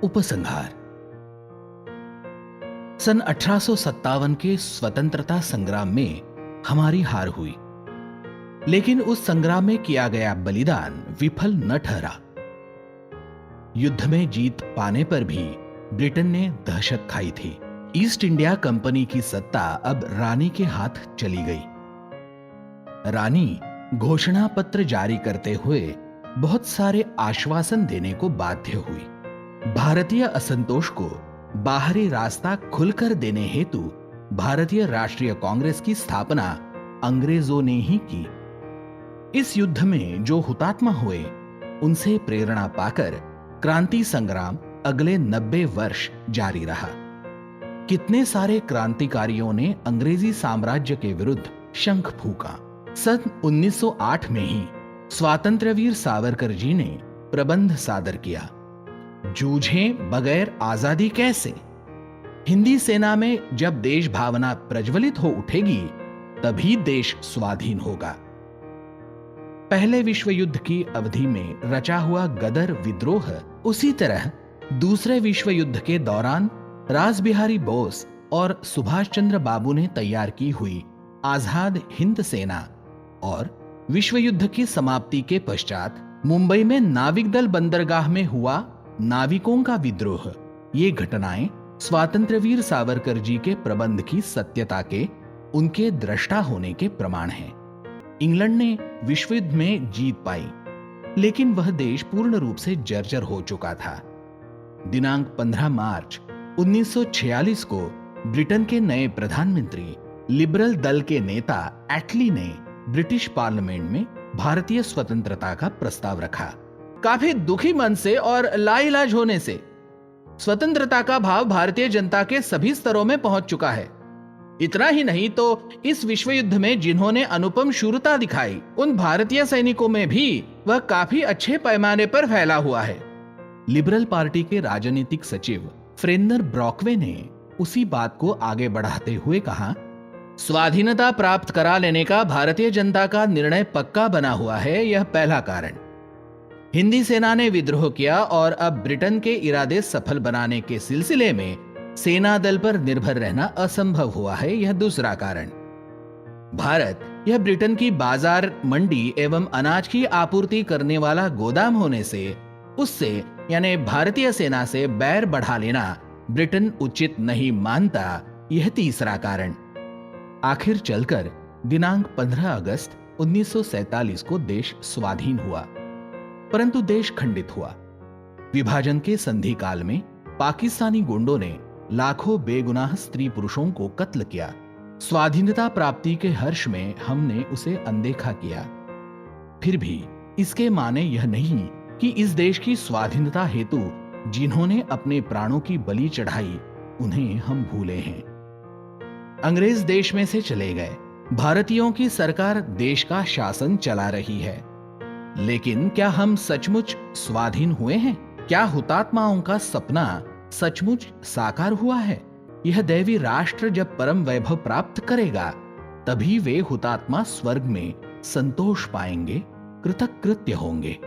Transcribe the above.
उपसंहार। सन 1857 के स्वतंत्रता संग्राम में हमारी हार हुई, लेकिन उस संग्राम में किया गया बलिदान विफल न ठहरा। युद्ध में जीत पाने पर भी ब्रिटेन ने दहशत खाई थी। ईस्ट इंडिया कंपनी की सत्ता अब रानी के हाथ चली गई। रानी घोषणा पत्र जारी करते हुए बहुत सारे आश्वासन देने को बाध्य हुई। भारतीय असंतोष को बाहरी रास्ता खुलकर देने हेतु भारतीय राष्ट्रीय कांग्रेस की स्थापना अंग्रेजों ने ही की। इस युद्ध में जो हुतात्मा हुए, उनसे प्रेरणा पाकर क्रांति संग्राम अगले 90 वर्ष जारी रहा। कितने सारे क्रांतिकारियों ने अंग्रेजी साम्राज्य के विरुद्ध शंख फूंका। सन 1908 में ही स्वातंत्र्यवीर सावरकर जी ने प्रबंध सादर किया, जूझें बगैर आजादी कैसे। हिंदी सेना में जब देश भावना प्रज्वलित हो उठेगी, तभी देश स्वाधीन होगा। पहले विश्व युद्ध की अवधि में रचा हुआ गदर विद्रोह उसी तरह दूसरे विश्व युद्ध के दौरान रासबिहारी बोस और सुभाष चंद्र बाबू ने तैयार की हुई आजाद हिंद सेना और विश्व युद्ध की समाप्ति के पश्चात मुंबई में नाविक दल बंदरगाह में हुआ नाविकों का विद्रोह, ये घटनाएं स्वातंत्र्यवीर सावरकर जी के प्रबंध की सत्यता के, उनके दृष्टा होने के प्रमाण हैं। इंग्लैंड ने विश्व युद्ध में जीत पाई, लेकिन वह देश पूर्ण रूप से जर्जर हो चुका था। दिनांक 15 मार्च 1946 को ब्रिटेन के नए प्रधानमंत्री लिबरल दल के नेता एटली ने ब्रिटिश पार्लियामेंट में भारतीय स्वतंत्रता का प्रस्ताव रखा। काफी दुखी मन से और लाइलाज होने से स्वतंत्रता का भाव भारतीय जनता के सभी स्तरों में पहुंच चुका है। इतना ही नहीं तो इस विश्व युद्ध में जिन्होंने अनुपम शूरता दिखाई, उन भारतीय सैनिकों में भी वह काफी अच्छे पैमाने पर फैला हुआ है। लिबरल पार्टी के राजनीतिक सचिव फ्रेंदर ब्रॉकवे ने उसी बात को आगे बढ़ाते हुए कहा, स्वाधीनता प्राप्त करा लेने का भारतीय जनता का निर्णय पक्का बना हुआ है। यह पहला कारण। हिंदी सेना ने विद्रोह किया और अब ब्रिटेन के इरादे सफल बनाने के सिलसिले में सेना दल पर निर्भर रहना असंभव हुआ है। यह दूसरा कारण। भारत यह ब्रिटेन की बाजार, मंडी एवं अनाज की आपूर्ति करने वाला गोदाम होने से उससे यानी भारतीय सेना से बैर बढ़ा लेना ब्रिटेन उचित नहीं मानता। यह तीसरा कारण। आखिर चलकर दिनांक 15 अगस्त 1947 को देश स्वाधीन हुआ, परंतु देश खंडित हुआ। विभाजन के संधि काल में पाकिस्तानी गुंडों ने लाखों बेगुनाह स्त्री पुरुषों को कत्ल किया। स्वाधीनता प्राप्ति के हर्ष में हमने उसे अनदेखा किया। फिर भी इसके माने यह नहीं कि इस देश की स्वाधीनता हेतु जिन्होंने अपने प्राणों की बलि चढ़ाई, उन्हें हम भूले हैं। अंग्रेज देश में से चले गए, भारतीयों की सरकार देश का शासन चला रही है, लेकिन क्या हम सचमुच स्वाधीन हुए हैं? क्या हुतात्माओं का सपना सचमुच साकार हुआ है? यह दैवी राष्ट्र जब परम वैभव प्राप्त करेगा, तभी वे हुतात्मा स्वर्ग में संतोष पाएंगे, कृतकृत्य होंगे।